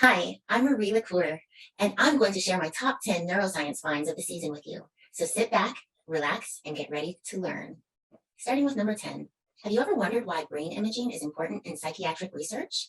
Hi, I'm Marie LaCour, and I'm going to share my top 10 neuroscience finds of the season with you. So sit back, relax, and get ready to learn. Starting with number 10, have you ever wondered why brain imaging is important in psychiatric research?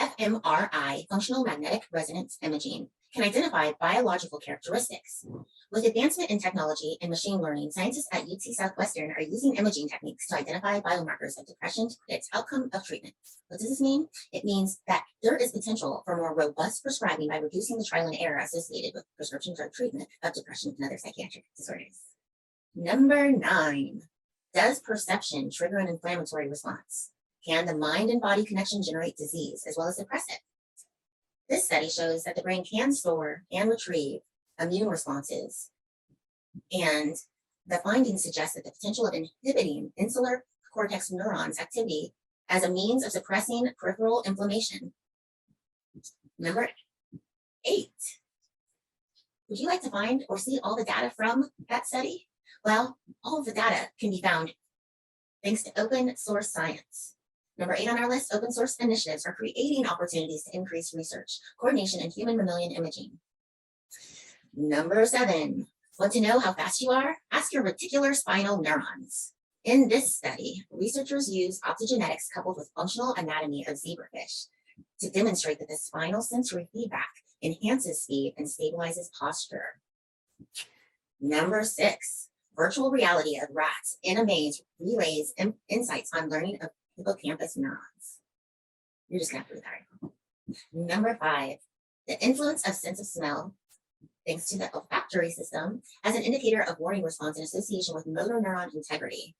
fMRI, functional magnetic resonance imaging, can identify biological characteristics. With advancement in technology and machine learning, scientists at UT Southwestern are using imaging techniques to identify biomarkers of depression to predict outcome of treatment. What does this mean? It means that there is potential for more robust prescribing by reducing the trial and error associated with prescription drug treatment of depression and other psychiatric disorders. Number 9, does perception trigger an inflammatory response? Can the mind and body connection generate disease as well as suppress it? This study shows that the brain can store and retrieve immune responses, and the findings suggest that the potential of inhibiting insular cortex neurons activity as a means of suppressing peripheral inflammation. Number 8, would you like to find or see all the data from that study? Well, all of the data can be found thanks to open source science. Number 8 on our list, open source initiatives are creating opportunities to increase research, coordination, and human mammalian imaging. Number 7, want to know how fast you are? Ask your reticular spinal neurons. In this study, researchers used optogenetics coupled with functional anatomy of zebrafish to demonstrate that the spinal sensory feedback enhances speed and stabilizes posture. Number 6, virtual reality of rats in a maze relays insights on learning of hippocampus neurons. You're just going to have to read that article. Number 5, the influence of sense of smell, thanks to the olfactory system, as an indicator of warning response in association with motor neuron integrity.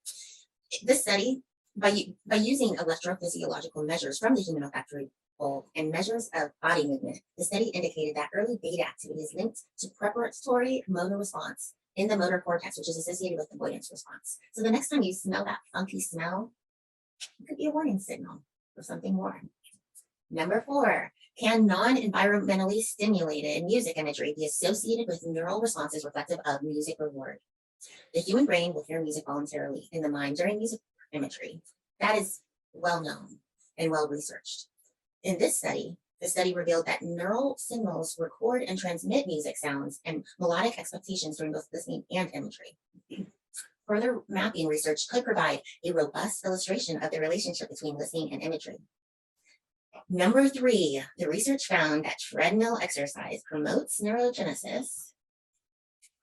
This study, by using electrophysiological measures from the human olfactory bulb and measures of body movement, the study indicated that early beta activity is linked to preparatory motor response in the motor cortex, which is associated with avoidance response. So the next time you smell that funky smell, it could be a warning signal for something more. Number 4, can non-environmentally stimulated music imagery be associated with neural responses reflective of music reward? The human brain will hear music voluntarily in the mind during music imagery. That is well known and well researched. In this study, the study revealed that neural signals record and transmit music sounds and melodic expectations during both listening and imagery. Further mapping research could provide a robust illustration of the relationship between listening and imagery. Number 3, the research found that treadmill exercise promotes neurogenesis,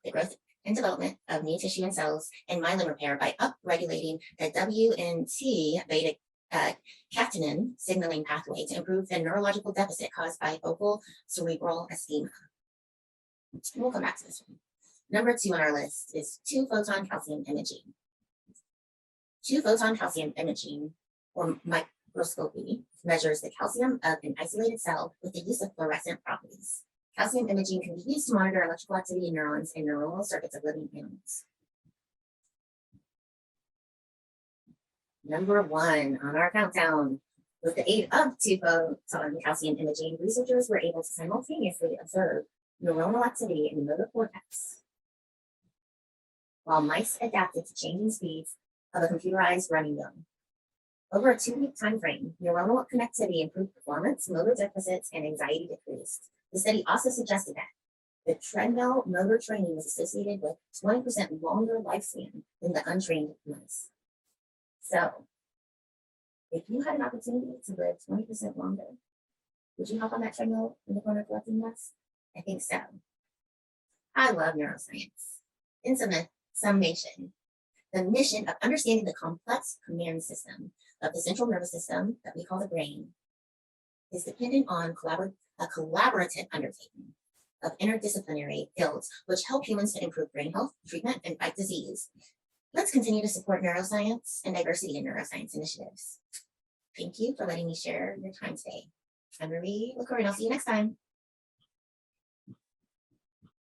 the growth and development of new tissue and cells, and myelin repair by upregulating the WNT beta catenin signaling pathway to improve the neurological deficit caused by focal cerebral ischemia. We'll come back to this one. Number 2 on our list is 2-photon calcium imaging. 2-photon calcium imaging, or microscopy, measures the calcium of an isolated cell with the use of fluorescent properties. Calcium imaging can be used to monitor electrical activity in neurons and neuronal circuits of living animals. Number 1 on our countdown. With the aid of 2-photon calcium imaging, researchers were able to simultaneously observe neuronal activity in the motor cortex, while mice adapted to changing speeds of a computerized running wheel. Over a 2-week time frame, neuronal connectivity improved performance, motor deficits, and anxiety decreased. The study also suggested that the treadmill motor training was associated with 20% longer lifespan than the untrained mice. So, if you had an opportunity to live 20% longer, would you hop on that treadmill in the corner collecting dust? I think so. I love neuroscience. In summation, the mission of understanding the complex command system of the central nervous system that we call the brain is dependent on a collaborative undertaking of interdisciplinary fields which help humans to improve brain health, treatment, and fight disease. Let's continue to support neuroscience and diversity in neuroscience initiatives. Thank you for letting me share your time today. I'm Marie LaCour, and I'll see you next time.